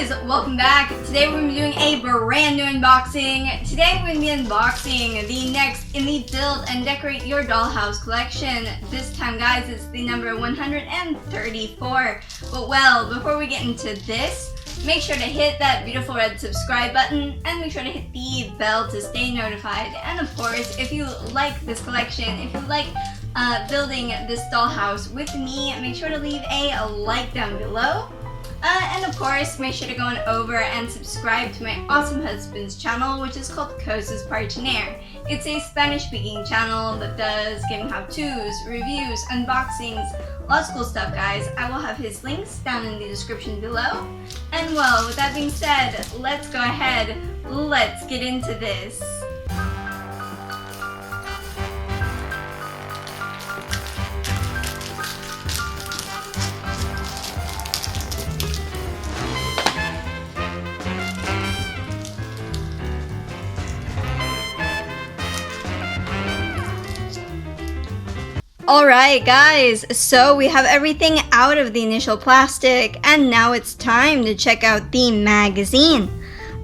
guys, welcome back. Today we're going to be doing a brand new unboxing. Today we're going to be unboxing the next in the Build and Decorate Your Dollhouse collection. This time guys, it's the number 134. But well, before we get into this, make sure to hit that beautiful red subscribe button and make sure to hit the bell to stay notified. And of course, if you like this collection, if you like building this dollhouse with me, make sure to leave a like down below. And of course, make sure to go on over and subscribe to my awesome husband's channel, which is called Cosas Partiner. It's a Spanish-speaking channel that does gaming how-tos, reviews, unboxings, lots of cool stuff, guys. I will have his links down in the description below. And well, with that being said, let's go ahead, let's get into this. Alright guys, so we have everything out of the initial plastic and now it's time to check out the magazine.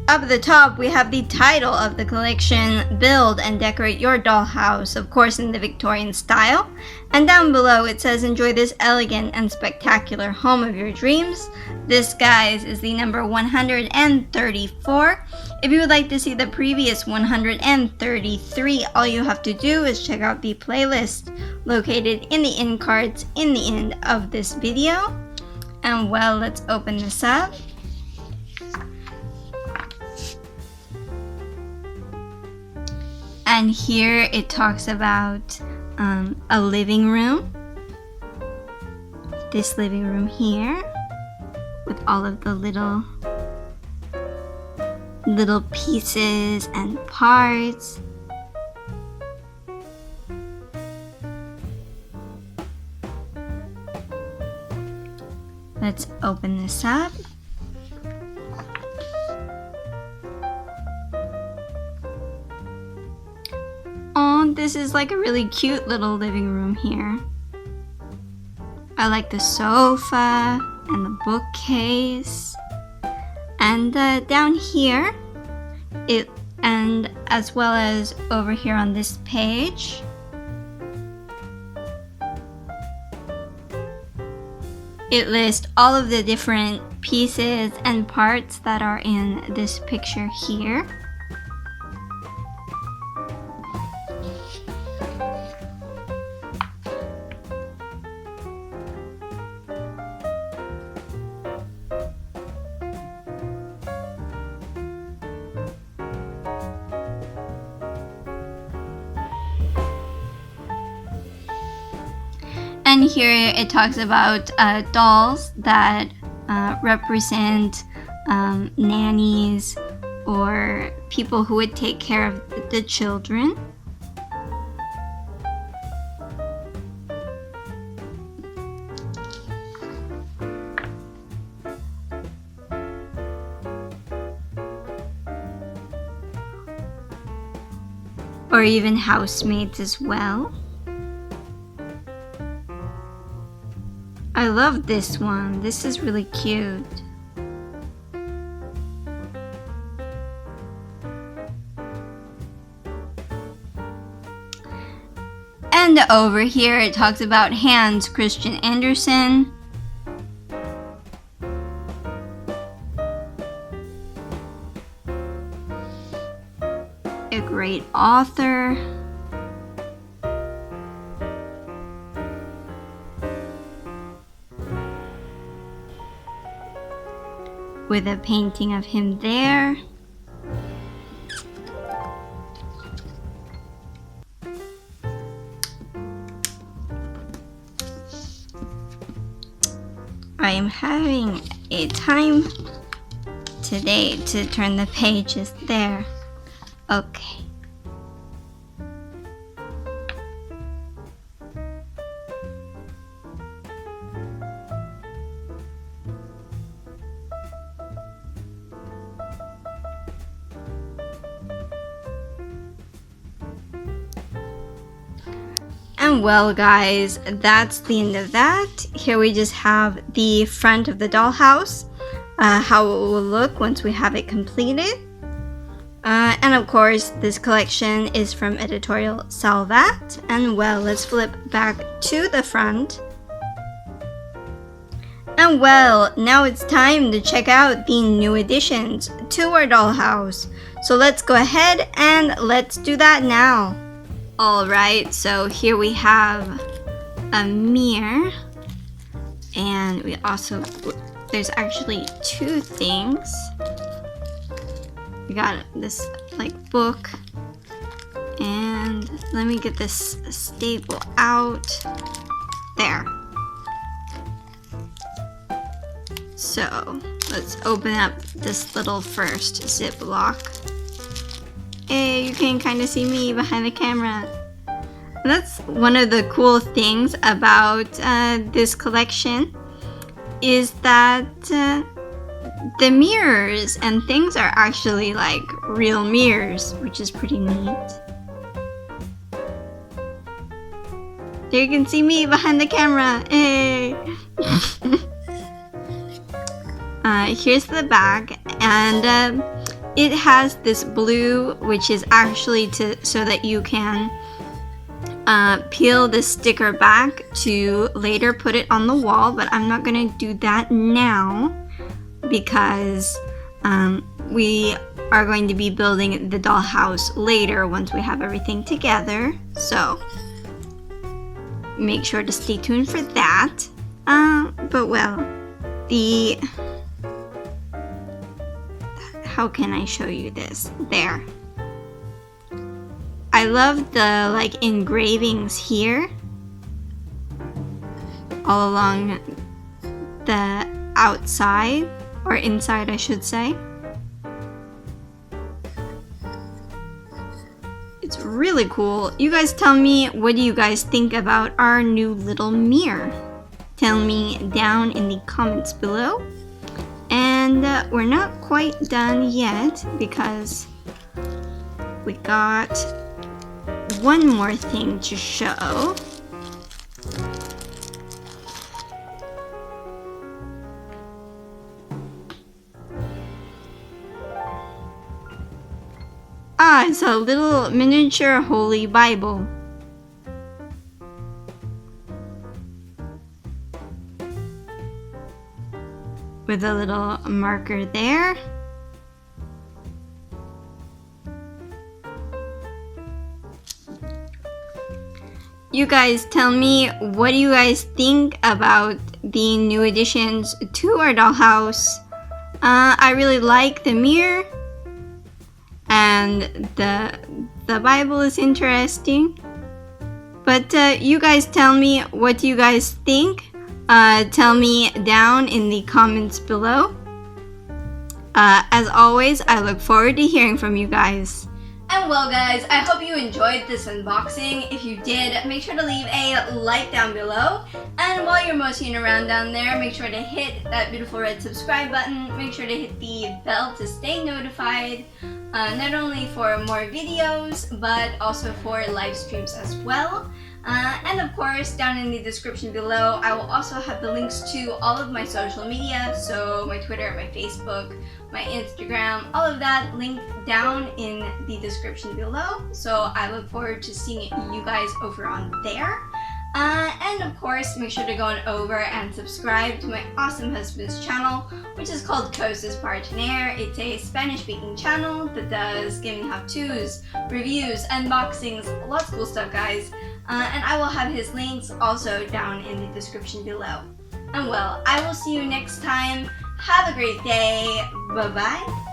Up at the top we have the title of the collection, Build and Decorate Your Dollhouse, of course in the Victorian style. And down below it says enjoy this elegant and spectacular home of your dreams. This guys is the number 134. If you would like to see the previous 133, all you have to do is check out the playlist located in the end cards in the end of this video. And well, let's open this up. And here it talks about a living room. This living room here with all of the little pieces and parts. Let's open this up. Oh, this is like a really cute little living room here. I like the sofa and the bookcase. And down here, and as well as over here on this page, it lists all of the different pieces and parts that are in this picture here. And here it talks about dolls that represent nannies or people who would take care of the children. Or even housemaids as well. I love this one. This is really cute. And over here it talks about Hans Christian Andersen. A great author. With a painting of him there. I am having a time today to turn the pages there. Okay. And well guys, that's the end of that. Here we just have the front of the dollhouse. how it will look once we have it completed. And of course, this collection is from Editorial Salvat. And well, let's flip back to the front. And well, now it's time to check out the new additions to our dollhouse. So let's go ahead and let's do that now. Alright, so here we have a mirror. And we also, there's actually two things. We got this like book, and let me get this staple out. There. So let's open up this little first Ziploc. Hey, you can kind of see me behind the camera. And that's one of the cool things about this collection is that the mirrors and things are actually like real mirrors, which is pretty neat. There you can see me behind the camera. Hey! Here's the back, and it has this blue, which is actually so that you can peel the sticker back to later put it on the wall, but I'm not gonna do that now because we are going to be building the dollhouse later once we have everything together. So make sure to stay tuned for that. But well, how can I show you this? There. I love the like engravings here all along the outside, or inside I should say. It's really cool. You guys tell me, what do you guys think about our new little mirror? Tell me down in the comments below. And we're not quite done yet because we got one more thing to show. It's a little miniature Holy Bible. With a little marker there. You guys tell me, what do you guys think about the new additions to our dollhouse? I really like the mirror, and the Bible is interesting. But you guys tell me, what do you guys think? Tell me down in the comments below. As always, I look forward to hearing from you guys. And well guys, I hope you enjoyed this unboxing. If you did, make sure to leave a like down below. And while you're motioning around down there, make sure to hit that beautiful red subscribe button. Make sure to hit the bell to stay notified, not only for more videos, but also for live streams as well. And of course, down in the description below, I will also have the links to all of my social media, so my Twitter, my Facebook, my Instagram, all of that linked down in the description below. So I look forward to seeing you guys over on there. And of course, make sure to go on over and subscribe to my awesome husband's channel, which is called Cosas Partener. It's a Spanish-speaking channel that does gaming how-tos, reviews, unboxings, lots of cool stuff, guys. And I will have his links also down in the description below. And well, I will see you next time. Have a great day. Bye-bye.